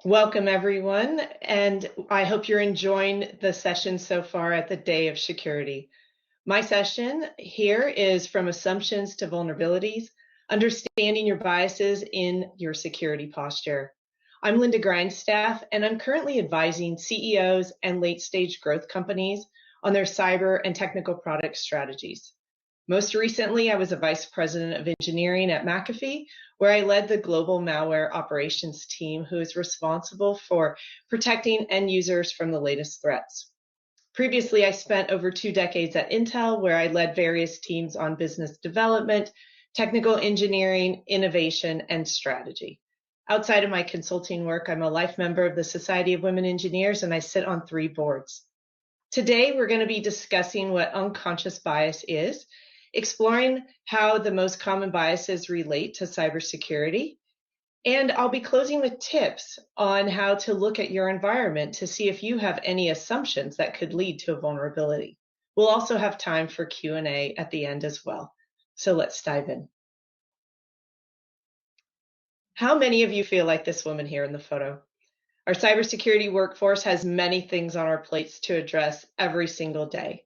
Welcome, everyone, and I hope you're enjoying the session so far at the Day of Security. My session here is From Assumptions to Vulnerabilities, Understanding Your Biases in Your Security Posture. I'm Lynda Grindstaff, and I'm currently advising CEOs and late-stage growth companies on their cyber and technical product strategies. Most recently, I was a vice president of engineering at McAfee, where I led the global malware operations team who is responsible for protecting end users from the latest threats. Previously, I spent over 2 decades at Intel, where I led various teams on business development, technical engineering, innovation, and strategy. Outside of my consulting work, I'm a life member of the Society of Women Engineers, and I sit on 3 boards. Today, we're going to be discussing what unconscious bias is, exploring how the most common biases relate to cybersecurity, and I'll be closing with tips on how to look at your environment to see if you have any assumptions that could lead to a vulnerability. We'll also have time for Q&A at the end as well. So let's dive in. How many of you feel like this woman here in the photo? Our cybersecurity workforce has many things on our plates to address every single day.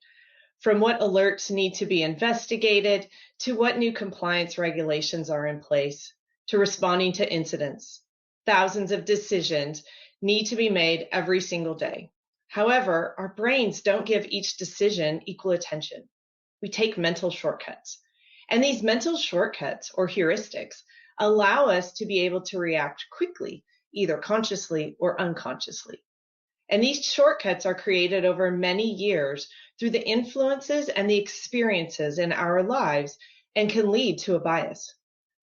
From what alerts need to be investigated, to what new compliance regulations are in place, to responding to incidents. Thousands of decisions need to be made every single day. However, our brains don't give each decision equal attention. We take mental shortcuts. And these mental shortcuts, or heuristics, allow us to be able to react quickly, either consciously or unconsciously. And these shortcuts are created over many years through the influences and the experiences in our lives and can lead to a bias.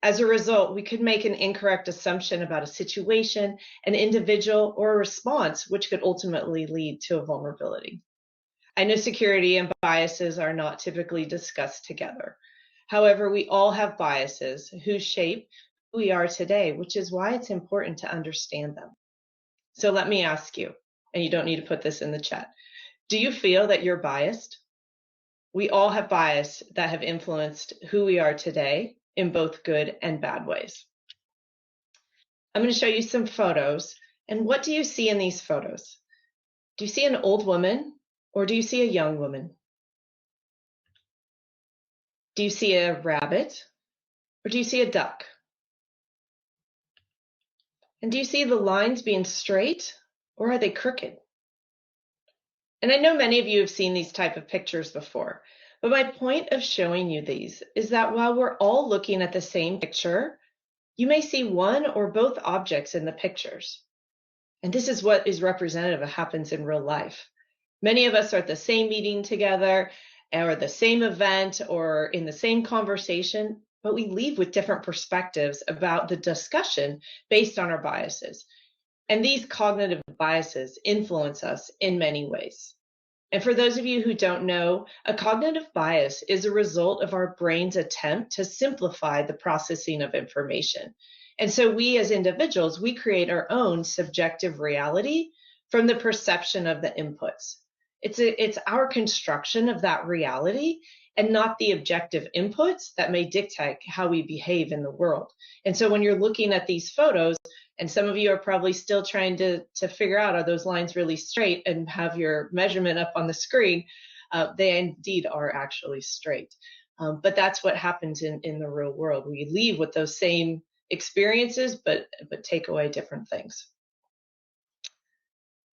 As a result, we could make an incorrect assumption about a situation, an individual, or a response, which could ultimately lead to a vulnerability. I know security and biases are not typically discussed together. However, we all have biases who shape who we are today, which is why it's important to understand them. So let me ask you, and you don't need to put this in the chat, do you feel that you're biased? We all have bias that have influenced who we are today in both good and bad ways. I'm going to show you some photos. And what do you see in these photos? Do you see an old woman or do you see a young woman? Do you see a rabbit or do you see a duck? And do you see the lines being straight or are they crooked? And I know many of you have seen these type of pictures before, but my point of showing you these is that while we're all looking at the same picture, you may see one or both objects in the pictures. And this is what is representative of happens in real life. Many of us are at the same meeting together or the same event or in the same conversation, but we leave with different perspectives about the discussion based on our biases. And these cognitive biases influence us in many ways. And for those of you who don't know, a cognitive bias is a result of our brain's attempt to simplify the processing of information. And so we as individuals, we create our own subjective reality from the perception of the inputs. It's our construction of that reality and not the objective inputs that may dictate how we behave in the world. And so when you're looking at these photos, and some of you are probably still trying to figure out, are those lines really straight, and have your measurement up on the screen, they indeed are actually straight. But that's what happens in the real world. We leave with those same experiences, but take away different things.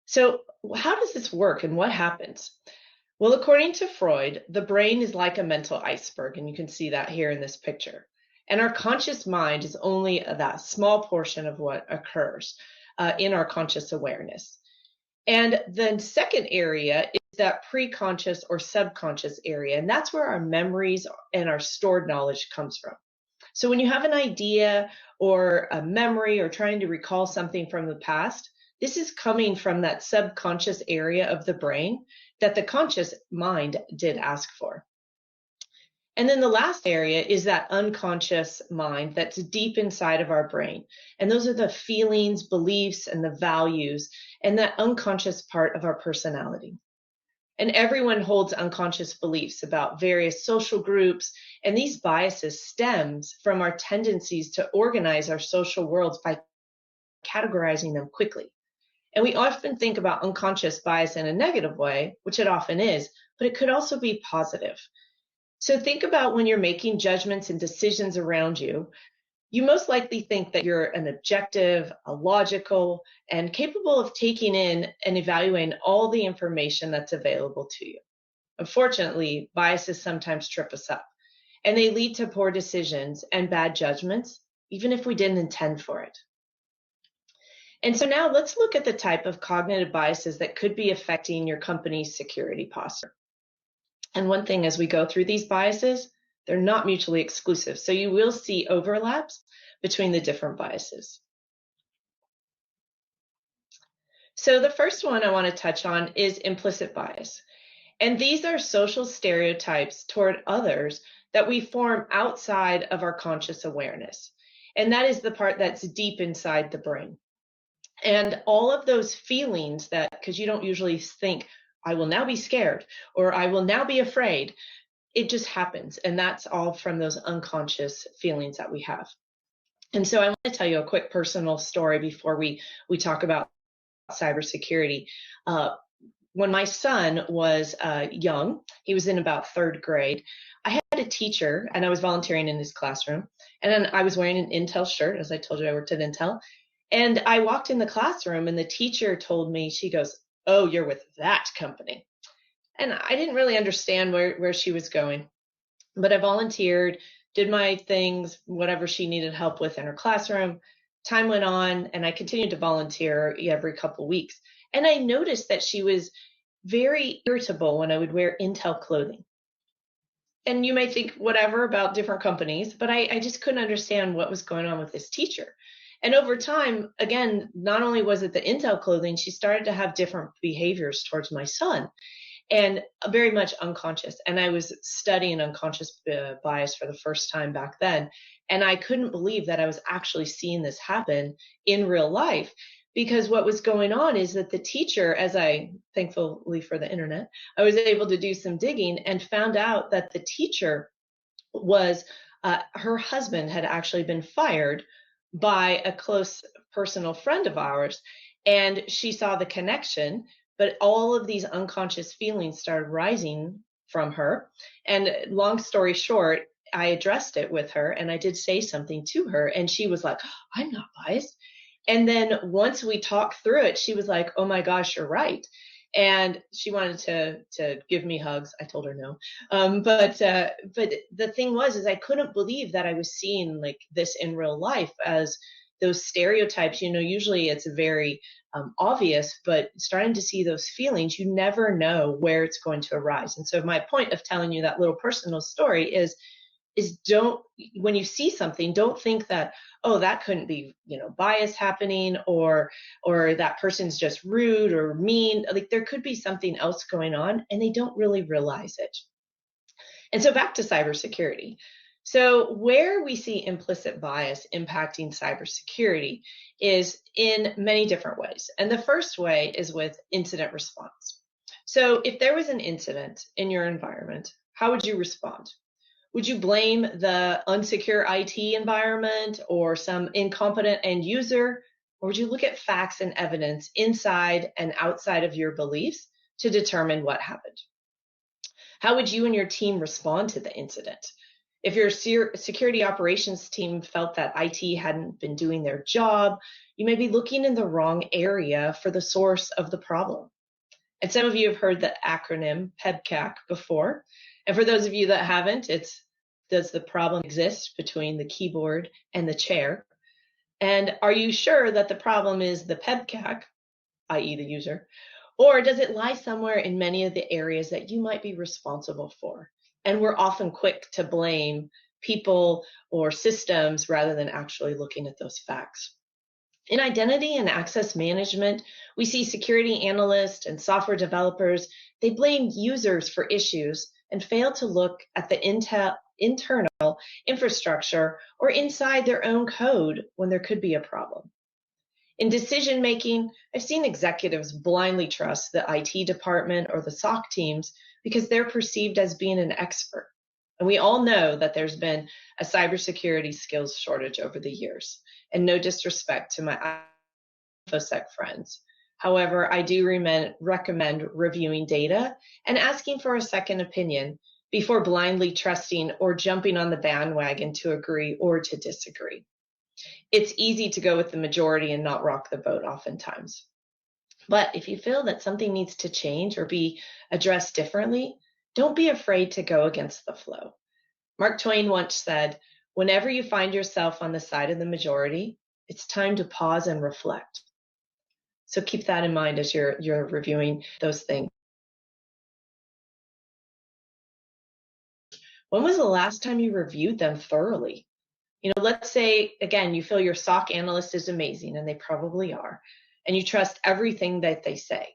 So how does this work and what happens? Well, according to Freud, the brain is like a mental iceberg, and you can see that here in this picture. And our conscious mind is only that small portion of what occurs in our conscious awareness. And the second area is that pre-conscious or subconscious area, and that's where our memories and our stored knowledge comes from. So when you have an idea or a memory or trying to recall something from the past, this is coming from that subconscious area of the brain that the conscious mind did ask for. And then the last area is that unconscious mind that's deep inside of our brain. And those are the feelings, beliefs, and the values, and that unconscious part of our personality. And everyone holds unconscious beliefs about various social groups, and these biases stems from our tendencies to organize our social worlds by categorizing them quickly. And we often think about unconscious bias in a negative way, which it often is, but it could also be positive. So think about when you're making judgments and decisions around you, you most likely think that you're an objective, a logical, and capable of taking in and evaluating all the information that's available to you. Unfortunately, biases sometimes trip us up, and they lead to poor decisions and bad judgments, even if we didn't intend for it. And so now let's look at the type of cognitive biases that could be affecting your company's security posture. And one thing as we go through these biases, they're not mutually exclusive. So you will see overlaps between the different biases. So the first one I want to touch on is implicit bias. And these are social stereotypes toward others that we form outside of our conscious awareness. And that is the part that's deep inside the brain. And all of those feelings that, because you don't usually think, I will now be scared or I will now be afraid, it just happens. And that's all from those unconscious feelings that we have. And so I want to tell you a quick personal story before we talk about cybersecurity. When my son was young, he was in about third grade, I had a teacher and I was volunteering in his classroom. And then I was wearing an Intel shirt. As I told you, I worked at Intel. And I walked in the classroom and the teacher told me, she goes, "Oh, you're with that company." And I didn't really understand where she was going, but I volunteered, did my things, whatever she needed help with in her classroom. Time went on and I continued to volunteer every couple of weeks. And I noticed that she was very irritable when I would wear Intel clothing. And you may think whatever about different companies, but I just couldn't understand what was going on with this teacher. And over time, again, not only was it the Intel clothing, she started to have different behaviors towards my son and very much unconscious. And I was studying unconscious bias for the first time back then. And I couldn't believe that I was actually seeing this happen in real life, because what was going on is that the teacher, as I, thankfully for the internet, I was able to do some digging and found out that the teacher was, her husband had actually been fired by a close personal friend of ours. And she saw the connection, but all of these unconscious feelings started rising from her. And long story short, I addressed it with her and I did say something to her and she was like, "I'm not biased." And then once we talked through it, she was like, "Oh my gosh, you're right." And she wanted to give me hugs. I told her no. But the thing was, is I couldn't believe that I was seeing like this in real life as those stereotypes. Usually it's very obvious, but starting to see those feelings, you never know where it's going to arise. And so my point of telling you that little personal story is don't, when you see something, don't think that, oh, that couldn't be, bias happening, or that person's just rude or mean. Like there could be something else going on and they don't really realize it. And so back to cybersecurity. So where we see implicit bias impacting cybersecurity is in many different ways. And the first way is with incident response. So if there was an incident in your environment, how would you respond? Would you blame the unsecure IT environment or some incompetent end user? Or would you look at facts and evidence inside and outside of your beliefs to determine what happened? How would you and your team respond to the incident? If your security operations team felt that IT hadn't been doing their job, you may be looking in the wrong area for the source of the problem. And some of you have heard the acronym PEBCAC before. And for those of you that haven't, it's, does the problem exist between the keyboard and the chair? And are you sure that the problem is the PEBCAC, i.e. the user, or does it lie somewhere in many of the areas that you might be responsible for? And we're often quick to blame people or systems rather than actually looking at those facts. In identity and access management, we see security analysts and software developers, they blame users for issues and fail to look at the internal infrastructure or inside their own code when there could be a problem. In decision making, I've seen executives blindly trust the IT department or the SOC teams because they're perceived as being an expert. And we all know that there's been a cybersecurity skills shortage over the years. And no disrespect to my InfoSec friends. However, I do recommend reviewing data and asking for a second opinion before blindly trusting or jumping on the bandwagon to agree or to disagree. It's easy to go with the majority and not rock the boat oftentimes. But if you feel that something needs to change or be addressed differently, don't be afraid to go against the flow. Mark Twain once said, whenever you find yourself on the side of the majority, it's time to pause and reflect. So keep that in mind as you're reviewing those things. When was the last time you reviewed them thoroughly? Let's say, again, you feel your SOC analyst is amazing, and they probably are, and you trust everything that they say.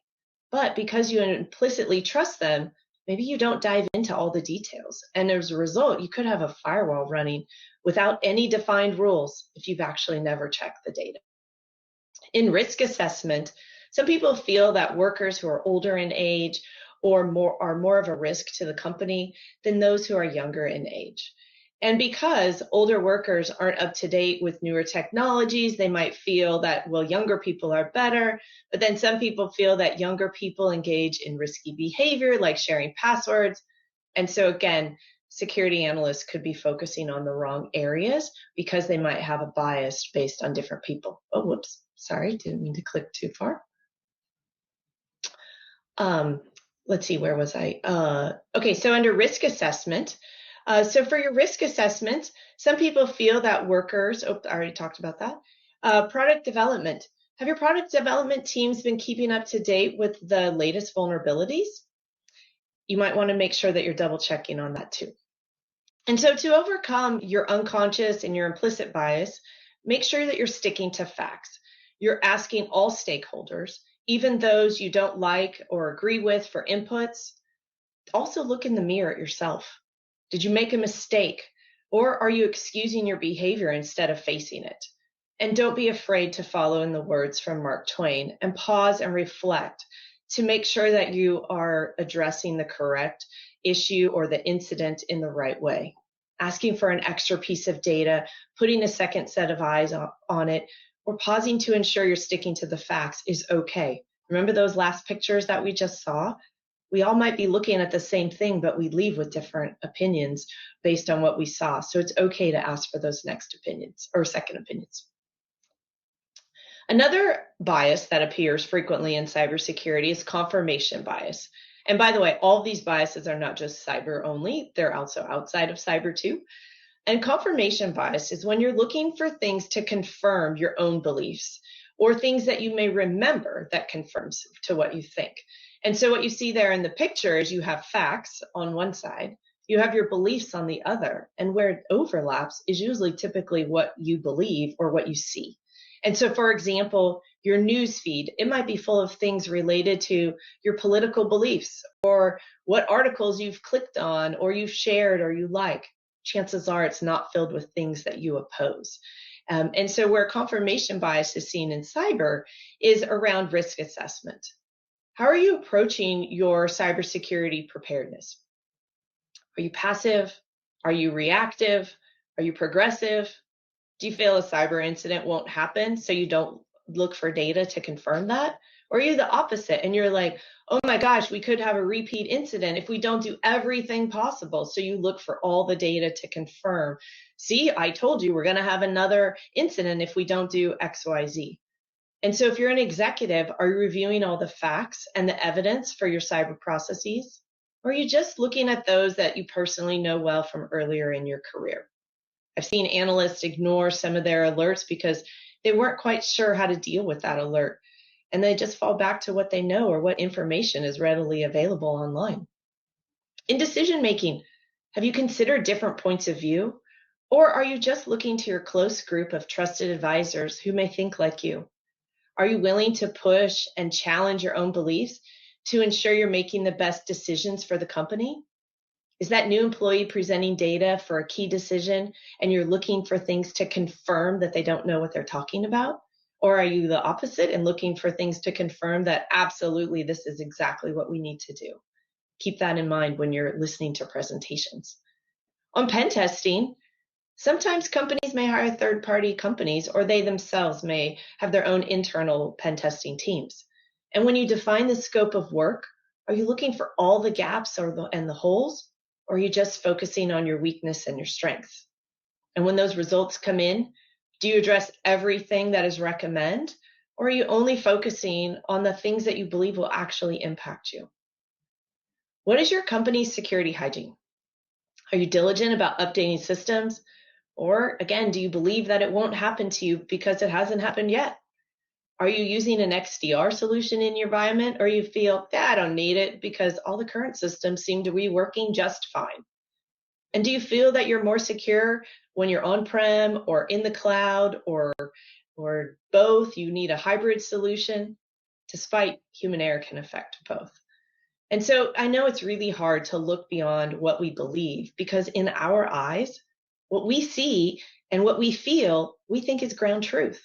But because you implicitly trust them, maybe you don't dive into all the details. And as a result, you could have a firewall running without any defined rules if you've actually never checked the data. In risk assessment, some people feel that workers who are older in age are more of a risk to the company than those who are younger in age. And because older workers aren't up to date with newer technologies, they might feel that, well, younger people are better. But then some people feel that younger people engage in risky behavior, like sharing passwords. And so again, security analysts could be focusing on the wrong areas because they might have a bias based on different people. Oh, whoops. Sorry, didn't mean to click too far. Let's see, where was I? Okay, so under risk assessment, so for your risk assessment, some people feel that workers, I already talked about that. Product development. Have your product development teams been keeping up to date with the latest vulnerabilities? You might want to make sure that you're double checking on that too. And so to overcome your unconscious and your implicit bias, make sure that you're sticking to facts. You're asking all stakeholders, even those you don't like or agree with, for inputs. Also look in the mirror at yourself. Did you make a mistake? Or are you excusing your behavior instead of facing it? And don't be afraid to follow in the words from Mark Twain and pause and reflect to make sure that you are addressing the correct issue or the incident in the right way. Asking for an extra piece of data, putting a second set of eyes on it, or pausing to ensure you're sticking to the facts is okay. Remember those last pictures that we just saw? We all might be looking at the same thing, but we leave with different opinions based on what we saw. So it's okay to ask for those next opinions or second opinions. Another bias that appears frequently in cybersecurity is confirmation bias. And by the way, all of these biases are not just cyber only, they're also outside of cyber too. And confirmation bias is when you're looking for things to confirm your own beliefs or things that you may remember that confirms to what you think. And so what you see there in the picture is you have facts on one side, you have your beliefs on the other, and where it overlaps is usually typically what you believe or what you see. And so, for example, your news feed, it might be full of things related to your political beliefs or what articles you've clicked on or you've shared or you like. Chances are it's not filled with things that you oppose. And so where confirmation bias is seen in cyber is around risk assessment. How are you approaching your cybersecurity preparedness? Are you passive? Are you reactive? Are you progressive? Do you feel a cyber incident won't happen, so you don't look for data to confirm that? Or are you the opposite and you're like, oh my gosh, we could have a repeat incident if we don't do everything possible. So you look for all the data to confirm. See, I told you we're going to have another incident if we don't do X, Y, Z. And so if you're an executive, are you reviewing all the facts and the evidence for your cyber processes? Or are you just looking at those that you personally know well from earlier in your career? I've seen analysts ignore some of their alerts because they weren't quite sure how to deal with that alert. And they just fall back to what they know or what information is readily available online. In decision making, have you considered different points of view? Or are you just looking to your close group of trusted advisors who may think like you? Are you willing to push and challenge your own beliefs to ensure you're making the best decisions for the company? Is that new employee presenting data for a key decision and you're looking for things to confirm that they don't know what they're talking about? Or are you the opposite and looking for things to confirm that absolutely this is exactly what we need to do? Keep that in mind when you're listening to presentations. On pen testing, Sometimes companies may hire third-party companies, or they themselves may have their own internal pen testing teams. And when you define the scope of work, are you looking for all the gaps and the holes, or are you just focusing on your weakness and your strengths? And when those results come in, do you address everything that is recommended, or are you only focusing on the things that you believe will actually impact you? What is your company's security hygiene? Are you diligent about updating systems? Or again, do you believe that it won't happen to you because it hasn't happened yet? Are you using an XDR solution in your environment, or you feel, I don't need it because all the current systems seem to be working just fine? And do you feel that you're more secure when you're on-prem or in the cloud, or both? You need a hybrid solution? Despite human error can affect both. And so I know it's really hard to look beyond what we believe, because in our eyes, what we see and what we feel, we think is ground truth.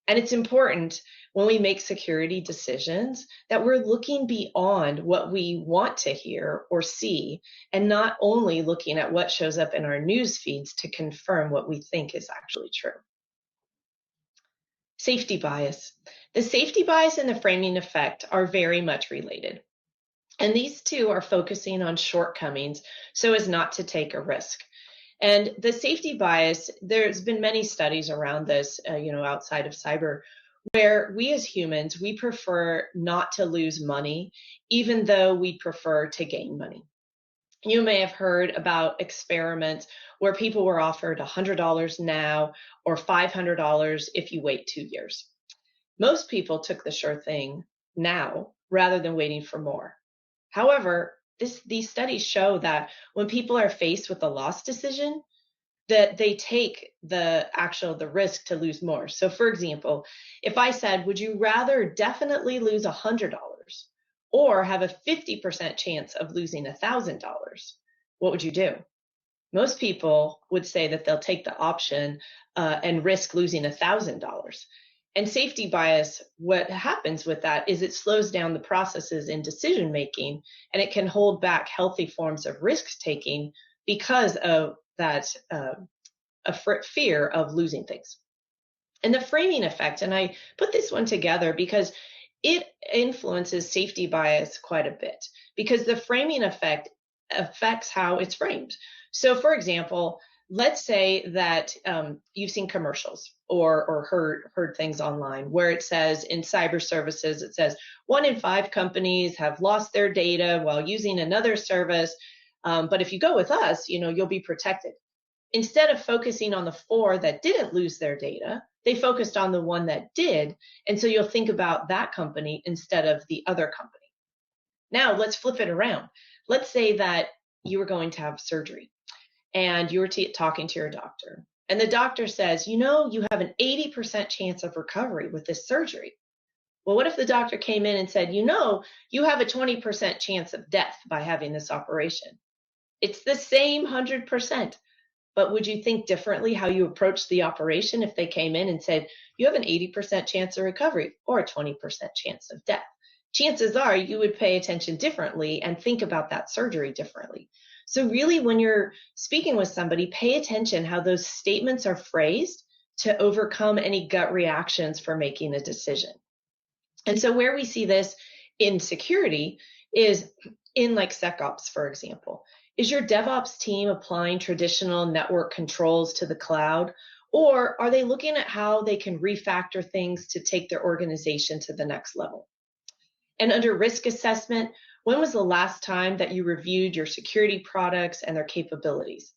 And it's important when we make security decisions that we're looking beyond what we want to hear or see, and not only looking at what shows up in our news feeds to confirm what we think is actually true. Safety bias. The safety bias and the framing effect are very much related. And these two are focusing on shortcomings so as not to take a risk. And the safety bias, there's been many studies around this, outside of cyber, where we as humans, we prefer not to lose money, even though we prefer to gain money. You may have heard about experiments where people were offered $100 now or $500 if you wait 2 years. Most people took the sure thing now rather than waiting for more. However, these studies show that when people are faced with a loss decision, that they take the risk to lose more. So for example, if I said, would you rather definitely lose $100 or have a 50% chance of losing $1,000, what would you do? Most people would say that they'll take the option and risk losing $1,000. And safety bias, what happens with that is it slows down the processes in decision making, and it can hold back healthy forms of risk taking because of that fear of losing things. And the framing effect, and I put this one together because it influences safety bias quite a bit, because the framing effect affects how it's framed. So for example, let's say that you've seen commercials or heard things online where it says in cyber services, it says 1 in 5 companies have lost their data while using another service. But if you go with us, you'll be protected. Instead of focusing on the 4 that didn't lose their data, they focused on the 1 that did. And so you'll think about that company instead of the other company. Now let's flip it around. Let's say that you were going to have surgery and you were talking to your doctor, and the doctor says, you have an 80% chance of recovery with this surgery. Well, what if the doctor came in and said, you have a 20% chance of death by having this operation? It's the same 100%. But would you think differently how you approach the operation if they came in and said, you have an 80% chance of recovery or a 20% chance of death? Chances are you would pay attention differently and think about that surgery differently. So really, when you're speaking with somebody, pay attention how those statements are phrased to overcome any gut reactions for making a decision. And so where we see this in security is in like SecOps, for example. Is your DevOps team applying traditional network controls to the cloud, or are they looking at how they can refactor things to take their organization to the next level? And under risk assessment, when was the last time that you reviewed your security products and their capabilities?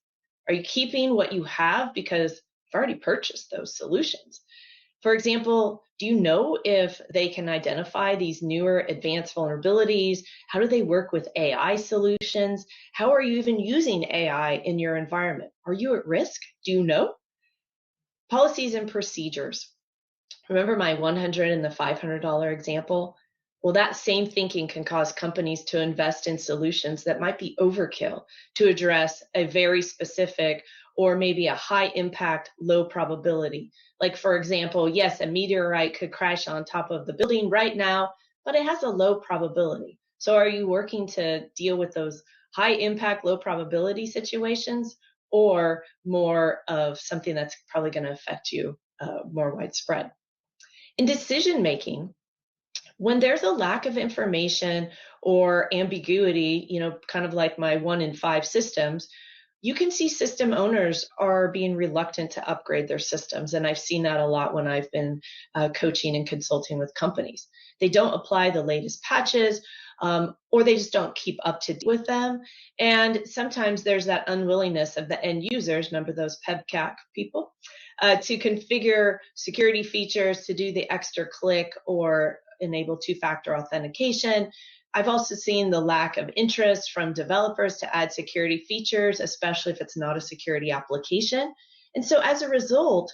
Are you keeping what you have because you've already purchased those solutions? For example, do you know if they can identify these newer advanced vulnerabilities? How do they work with AI solutions? How are you even using AI in your environment? Are you at risk? Do you know? Policies and procedures. Remember my $100 and the $500 example? Well, that same thinking can cause companies to invest in solutions that might be overkill to address a very specific or maybe a high impact, low probability. Like, for example, yes, a meteorite could crash on top of the building right now, but it has a low probability. So are you working to deal with those high impact, low probability situations? or more of something that's probably going to affect you more widespread. In decision making, when there's a lack of information or ambiguity, kind of like my 1 in 5 systems, you can see system owners are being reluctant to upgrade their systems. And I've seen that a lot when I've been coaching and consulting with companies. They don't apply the latest patches, or they just don't keep up to date with them. And sometimes there's that unwillingness of the end users, remember those PEBCAC people, to configure security features, to do the extra click or enable two-factor authentication. I've also seen the lack of interest from developers to add security features, especially if it's not a security application. And so as a result,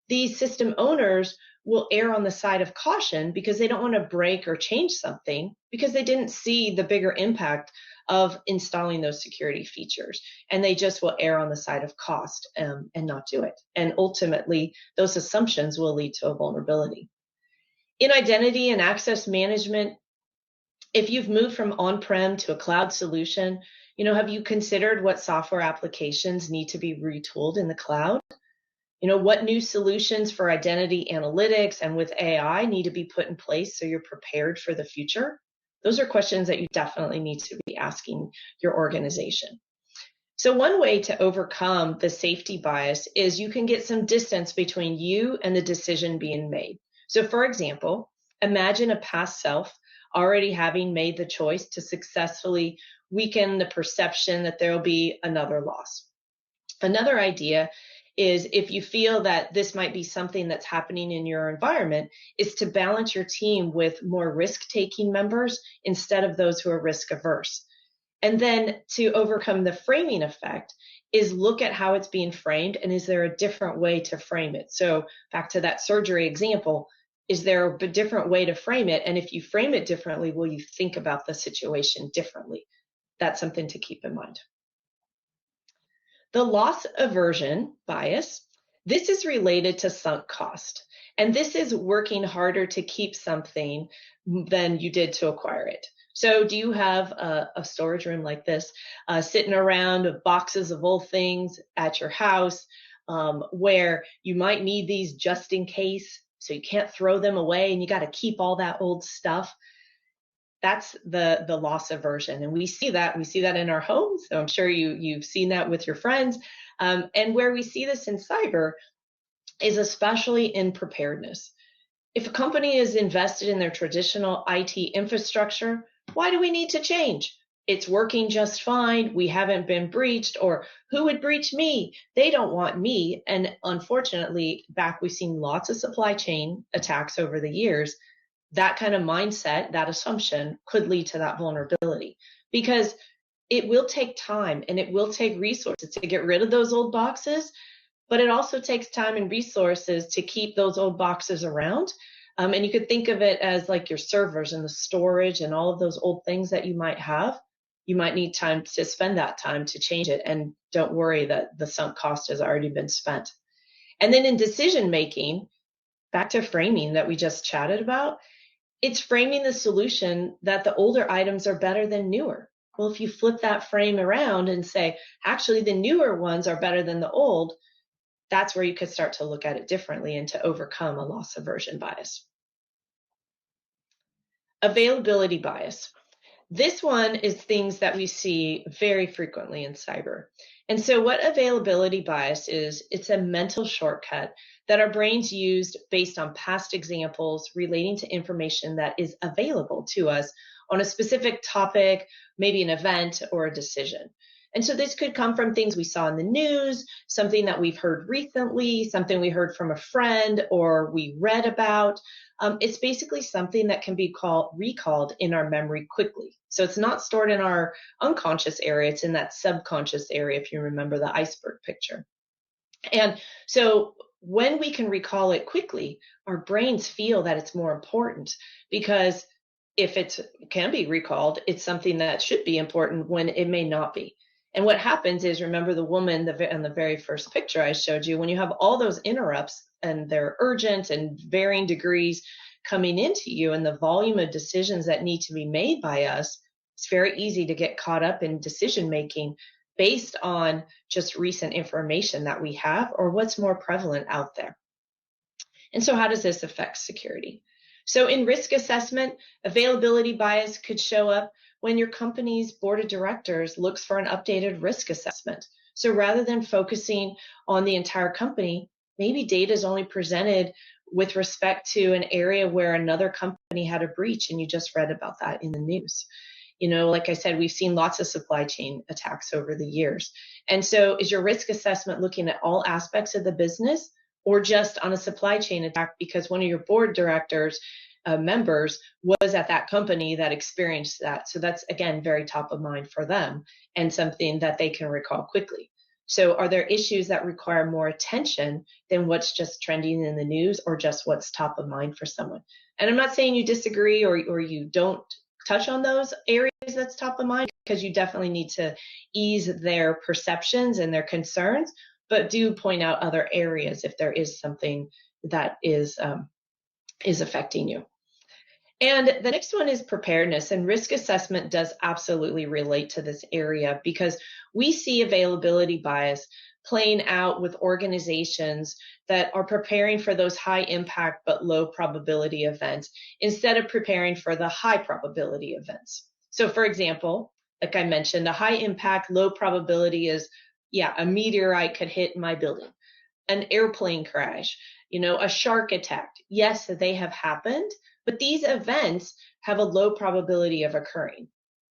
these system owners will err on the side of caution because they don't want to break or change something because they didn't see the bigger impact of installing those security features. And they just will err on the side of cost and not do it. And ultimately, those assumptions will lead to a vulnerability. In identity and access management, if you've moved from on-prem to a cloud solution, have you considered what software applications need to be retooled in the cloud? What new solutions for identity analytics and with AI need to be put in place so you're prepared for the future? Those are questions that you definitely need to be asking your organization. So one way to overcome the safety bias is you can get some distance between you and the decision being made. So for example, imagine a past self already having made the choice to successfully weaken the perception that there will be another loss. Another idea is, if you feel that this might be something that's happening in your environment, is to balance your team with more risk-taking members instead of those who are risk-averse. And then to overcome the framing effect is look at how it's being framed, and is there a different way to frame it? So back to that surgery example, is there a different way to frame it? And if you frame it differently, will you think about the situation differently? That's something to keep in mind. The loss aversion bias, this is related to sunk cost. And this is working harder to keep something than you did to acquire it. So do you have a storage room like this sitting around of boxes of old things at your house where you might need these just in case, so you can't throw them away and you got to keep all that old stuff? That's the loss aversion. And we see that in our homes. So I'm sure you've seen that with your friends. And where we see this in cyber is especially in preparedness. If a company is invested in their traditional IT infrastructure, why do we need to change? It's working just fine. We haven't been breached, or who would breach me? They don't want me. And unfortunately, we've seen lots of supply chain attacks over the years. That kind of mindset, that assumption could lead to that vulnerability, because it will take time and it will take resources to get rid of those old boxes, but it also takes time and resources to keep those old boxes around. And you could think of it as like your servers and the storage and all of those old things that you might have. You might need time to spend that time to change it. And don't worry that the sunk cost has already been spent. And then in decision making, back to framing that we just chatted about, it's framing the solution that the older items are better than newer. Well, if you flip that frame around and say, actually, the newer ones are better than the old, that's where you could start to look at it differently and to overcome a loss aversion bias. Availability bias. This one is things that we see very frequently in cyber. And so what availability bias is, it's a mental shortcut that our brains used based on past examples relating to information that is available to us on a specific topic, maybe an event or a decision. And so this could come from things we saw in the news, something that we've heard recently, something we heard from a friend or we read about. It's basically something that can be recalled in our memory quickly. So it's not stored in our unconscious area, it's in that subconscious area, if you remember the iceberg picture. And so when we can recall it quickly, our brains feel that it's more important, because if it can be recalled, it's something that should be important when it may not be. And what happens is, remember the woman in the very first picture I showed you, when you have all those interrupts and they're urgent and varying degrees coming into you, and the volume of decisions that need to be made by us, it's very easy to get caught up in decision making based on just recent information that we have or what's more prevalent out there. And so how does this affect security? So in risk assessment, availability bias could show up when your company's board of directors looks for an updated risk assessment. So rather than focusing on the entire company, maybe data is only presented with respect to an area where another company had a breach and you just read about that in the news. Like I said, we've seen lots of supply chain attacks over the years. And so is your risk assessment looking at all aspects of the business or just on a supply chain attack because one of your board directors members was at that company that experienced that? So that's, again, very top of mind for them and something that they can recall quickly. So are there issues that require more attention than what's just trending in the news or just what's top of mind for someone? And I'm not saying you disagree or you don't touch on those areas that's top of mind, because you definitely need to ease their perceptions and their concerns, but do point out other areas if there is something that is affecting you. And the next one is preparedness, and risk assessment does absolutely relate to this area because we see availability bias playing out with organizations that are preparing for those high impact but low probability events instead of preparing for the high probability events. So for example, like I mentioned, a high impact, low probability is, a meteorite could hit my building, an airplane crash, a shark attack. Yes, they have happened, but these events have a low probability of occurring.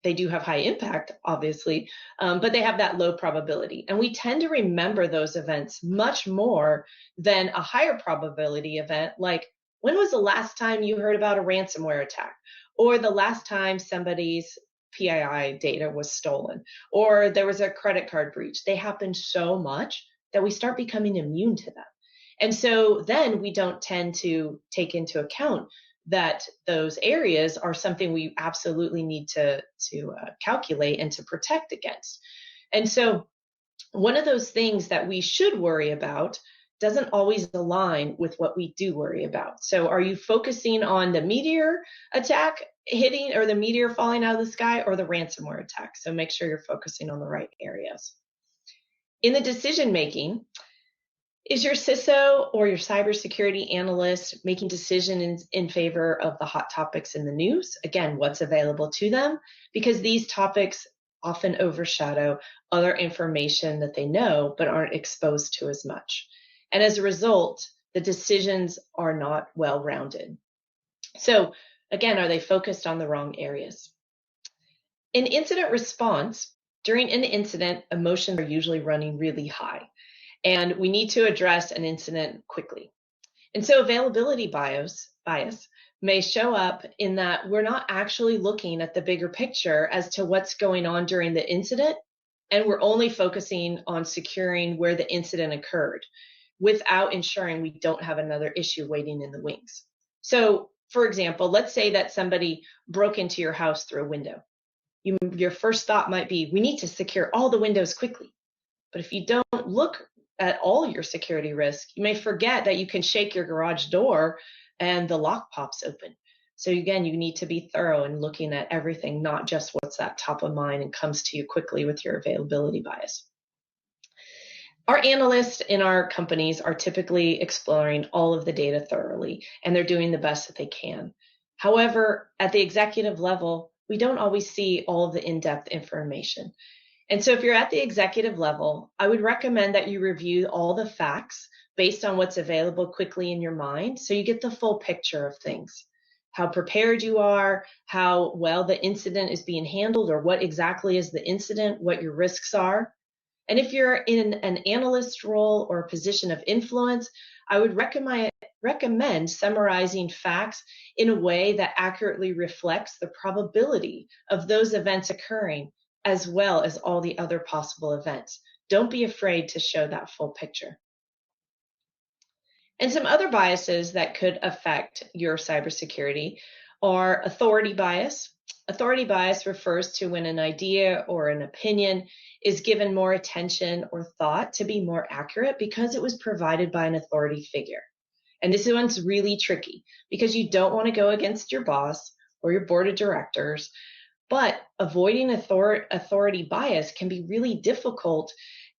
They do have high impact, obviously, but they have that low probability. And we tend to remember those events much more than a higher probability event, like when was the last time you heard about a ransomware attack? Or the last time somebody's PII data was stolen? Or there was a credit card breach? They happen so much that we start becoming immune to them. And so then we don't tend to take into account that those areas are something we absolutely need to calculate and to protect against. And so one of those things that we should worry about doesn't always align with what we do worry about. So are you focusing on the meteor attack hitting or the meteor falling out of the sky or the ransomware attack? So make sure you're focusing on the right areas. In the decision making, is your CISO or your cybersecurity analyst making decisions in favor of the hot topics in the news? Again, what's available to them? Because these topics often overshadow other information that they know but aren't exposed to as much. And as a result, the decisions are not well-rounded. So again, are they focused on the wrong areas? In incident response, during an incident, emotions are usually running really high, and we need to address an incident quickly. And so availability bias may show up in that we're not actually looking at the bigger picture as to what's going on during the incident, and we're only focusing on securing where the incident occurred without ensuring we don't have another issue waiting in the wings. So, for example, let's say that somebody broke into your house through a window. Your first thought might be, we need to secure all the windows quickly. But if you don't look at all your security risk, you may forget that you can shake your garage door and the lock pops open. So again, you need to be thorough in looking at everything, not just what's at top of mind and comes to you quickly with your availability bias. Our analysts in our companies are typically exploring all of the data thoroughly, and they're doing the best that they can. However, at the executive level, we don't always see all of the in-depth information. And so if you're at the executive level, I would recommend that you review all the facts based on what's available quickly in your mind so you get the full picture of things. How prepared you are, how well the incident is being handled, or what exactly is the incident, what your risks are. And if you're in an analyst role or a position of influence, I would recommend summarizing facts in a way that accurately reflects the probability of those events occurring, as well as all the other possible events. Don't be afraid to show that full picture. And some other biases that could affect your cybersecurity are authority bias. Authority bias refers to when an idea or an opinion is given more attention or thought to be more accurate because it was provided by an authority figure. And this one's really tricky because you don't want to go against your boss or your board of directors, But avoiding authority bias can be really difficult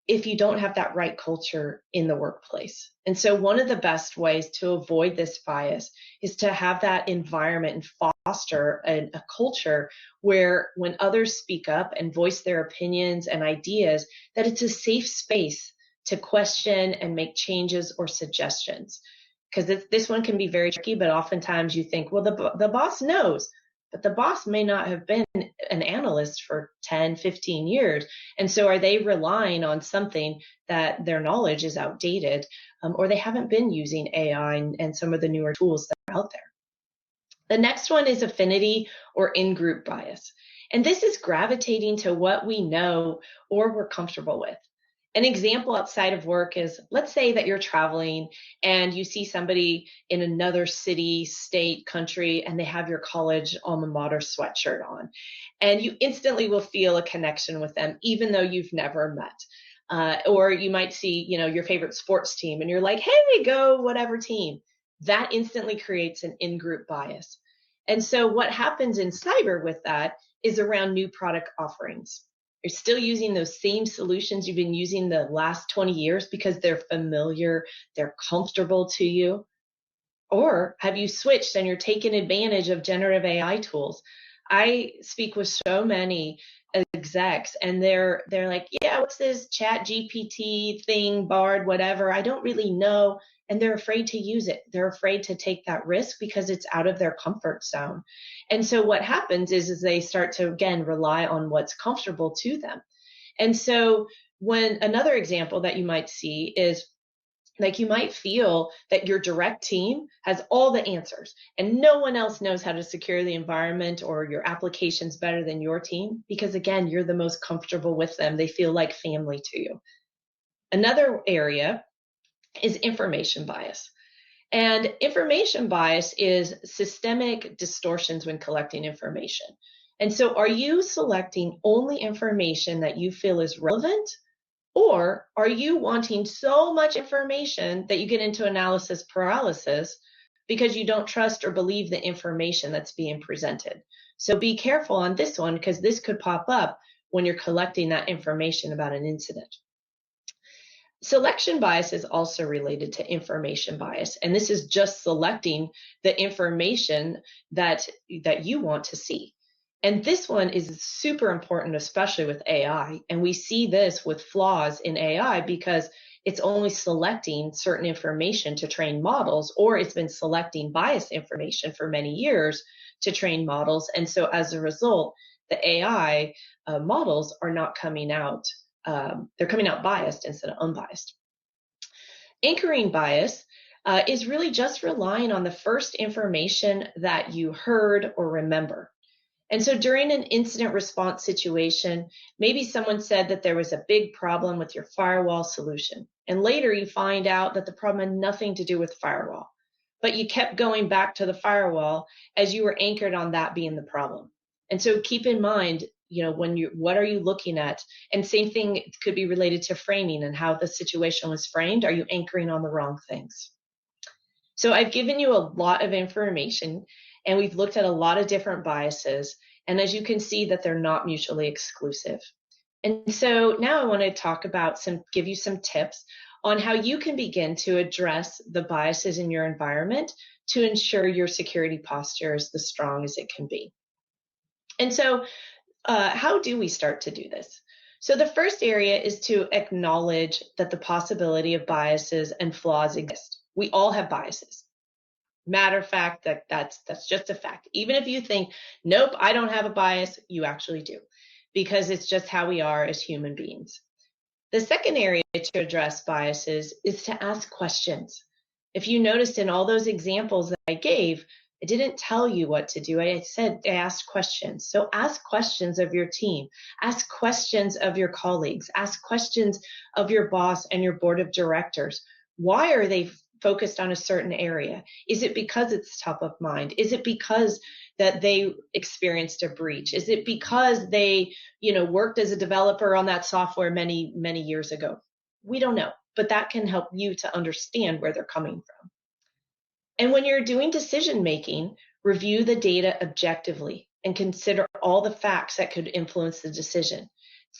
if you don't have that right culture in the workplace. And so one of the best ways to avoid this bias is to have that environment and foster a culture where when others speak up and voice their opinions and ideas, that it's a safe space to question and make changes or suggestions. Because this one can be very tricky, but oftentimes you think, well, the boss knows, but the boss may not have been an analyst for 10, 15 years. And so are they relying on something that their knowledge is outdated, or they haven't been using AI and some of the newer tools that are out there? The next one is affinity or in-group bias. And this is gravitating to what we know or we're comfortable with. An example outside of work is, let's say that you're traveling and you see somebody in another city, state, country, and they have your college alma mater sweatshirt on. And you instantly will feel a connection with them, even though you've never met. Or you might see, your favorite sports team and you're like, hey, go whatever team. That instantly creates an in-group bias. And so what happens in cyber with that is around new product offerings. You're still using those same solutions you've been using the last 20 years because they're familiar, they're comfortable to you? Or have you switched and you're taking advantage of generative AI tools? I speak with so many execs and they're like, yeah, what's this chat GPT thing, Bard, whatever? I don't really know. And they're afraid to use it. They're afraid to take that risk because it's out of their comfort zone. And so what happens is they start to, again, rely on what's comfortable to them. And so when another example that you might see is, like, you might feel that your direct team has all the answers and no one else knows how to secure the environment or your applications better than your team because, again, you're the most comfortable with them. They feel like family to you. Another area is information bias. And information bias is systemic distortions when collecting information. And so are you selecting only information that you feel is relevant? Or are you wanting so much information that you get into analysis paralysis because you don't trust or believe the information that's being presented? So be careful on this one because this could pop up when you're collecting that information about an incident. Selection bias is also related to information bias, and this is just selecting the information that you want to see. And this one is super important, especially with AI. And we see this with flaws in AI because it's only selecting certain information to train models, or it's been selecting biased information for many years to train models. And so as a result, the AI models are not coming out, they're coming out biased instead of unbiased. Anchoring bias is really just relying on the first information that you heard or remember. And so during an incident response situation, maybe someone said that there was a big problem with your firewall solution. And later you find out that the problem had nothing to do with firewall, but you kept going back to the firewall as you were anchored on that being the problem. And so keep in mind, what are you looking at? And same thing could be related to framing and how the situation was framed. Are you anchoring on the wrong things? So I've given you a lot of information and we've looked at a lot of different biases. And as you can see that they're not mutually exclusive. And so now I want to give you some tips on how you can begin to address the biases in your environment to ensure your security posture is as strong as it can be. And so how do we start to do this? So the first area is to acknowledge that the possibility of biases and flaws exist. We all have biases. Matter of fact, that's just a fact. Even if you think, nope, I don't have a bias, you actually do, because it's just how we are as human beings. The second area to address biases is to ask questions. If you noticed in all those examples that I gave, I didn't tell you what to do. I said I asked questions. So ask questions of your team. Ask questions of your colleagues. Ask questions of your boss and your board of directors. Why are they focused on a certain area? Is it because it's top of mind? Is it because that they experienced a breach? Is it because they, worked as a developer on that software many, many years ago? We don't know, but that can help you to understand where they're coming from. And when you're doing decision making, review the data objectively. and consider all the facts that could influence the decision.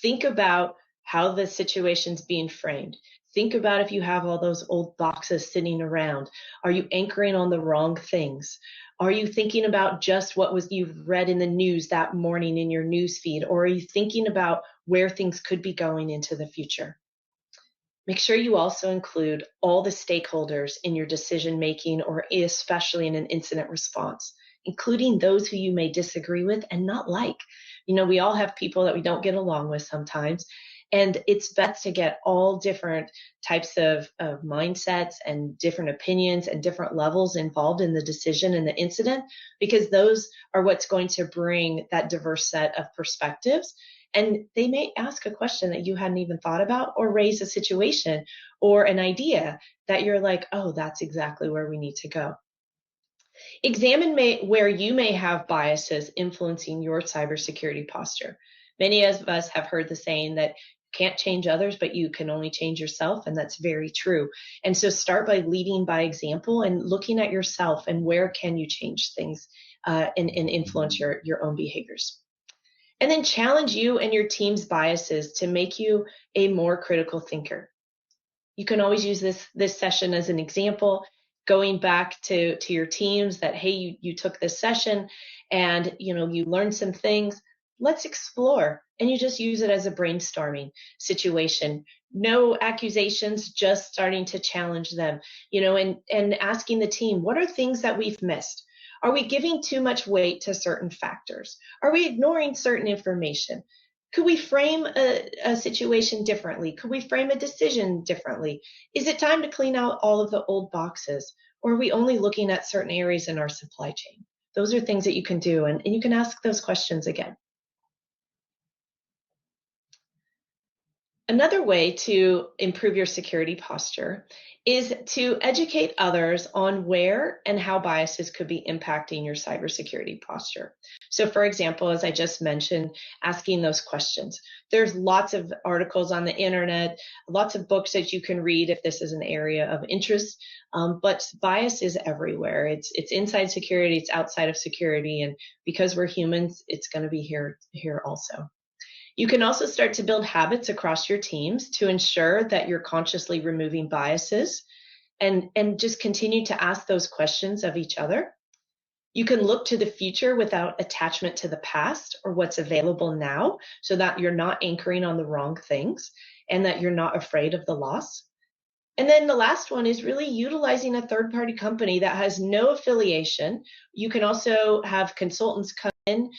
Think about how the situation's being framed. Think about if you have all those old boxes sitting around. Are you anchoring on the wrong things? Are you thinking about just what was you've read in the news that morning in your news feed? Or are you thinking about where things could be going into the future? Make sure you also include all the stakeholders in your decision making, or especially in an incident response, including those who you may disagree with and not like. We all have people that we don't get along with sometimes, and it's best to get all different types of mindsets and different opinions and different levels involved in the decision and the incident, because those are what's going to bring that diverse set of perspectives. And they may ask a question that you hadn't even thought about, or raise a situation or an idea that you're like, oh, that's exactly where we need to go. Examine where you may have biases influencing your cybersecurity posture. Many of us have heard the saying that you can't change others, but you can only change yourself, and that's very true. And so start by leading by example and looking at yourself and where can you change things and influence your own behaviors. And then challenge you and your team's biases to make you a more critical thinker. You can always use this session as an example, going back to your teams that, hey, you took this session and you learned some things. Let's explore. And you just use it as a brainstorming situation. No accusations, just starting to challenge them, and asking the team, what are things that we've missed? Are we giving too much weight to certain factors? Are we ignoring certain information? Could we frame a situation differently? Could we frame a decision differently? Is it time to clean out all of the old boxes? Or are we only looking at certain areas in our supply chain? Those are things that you can do, and you can ask those questions again. Another way to improve your security posture is to educate others on where and how biases could be impacting your cybersecurity posture. So for example, as I just mentioned, asking those questions. There's lots of articles on the internet, lots of books that you can read if this is an area of interest, but bias is everywhere. It's inside security, it's outside of security, and because we're humans, it's going to be here also. You can also start to build habits across your teams to ensure that you're consciously removing biases and just continue to ask those questions of each other. You can look to the future without attachment to the past or what's available now, so that you're not anchoring on the wrong things and that you're not afraid of the loss. And then the last one is really utilizing a third-party company that has no affiliation. You can also have consultants come in.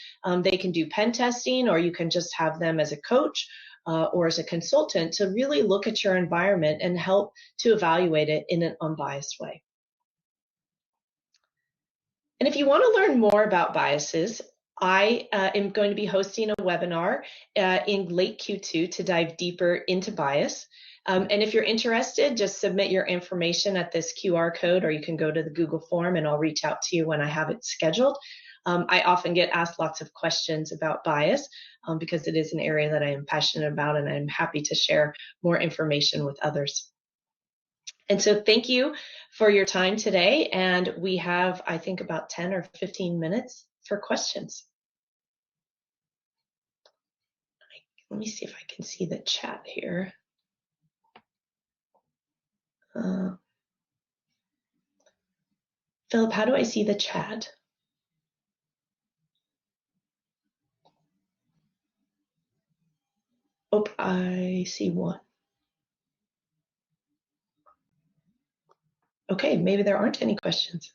They can do pen testing, or you can just have them as a coach or as a consultant to really look at your environment and help to evaluate it in an unbiased way. And if you want to learn more about biases, I am going to be hosting a webinar in late Q2 to dive deeper into bias. And if you're interested, just submit your information at this QR code, or you can go to the Google form and I'll reach out to you when I have it scheduled. I often get asked lots of questions about bias because it is an area that I am passionate about, and I'm happy to share more information with others. And so thank you for your time today. And we have, I think, about 10 or 15 minutes for questions. Let me see if I can see the chat here. Philip, how do I see the chat? Oh, I see one. Okay, maybe there aren't any questions.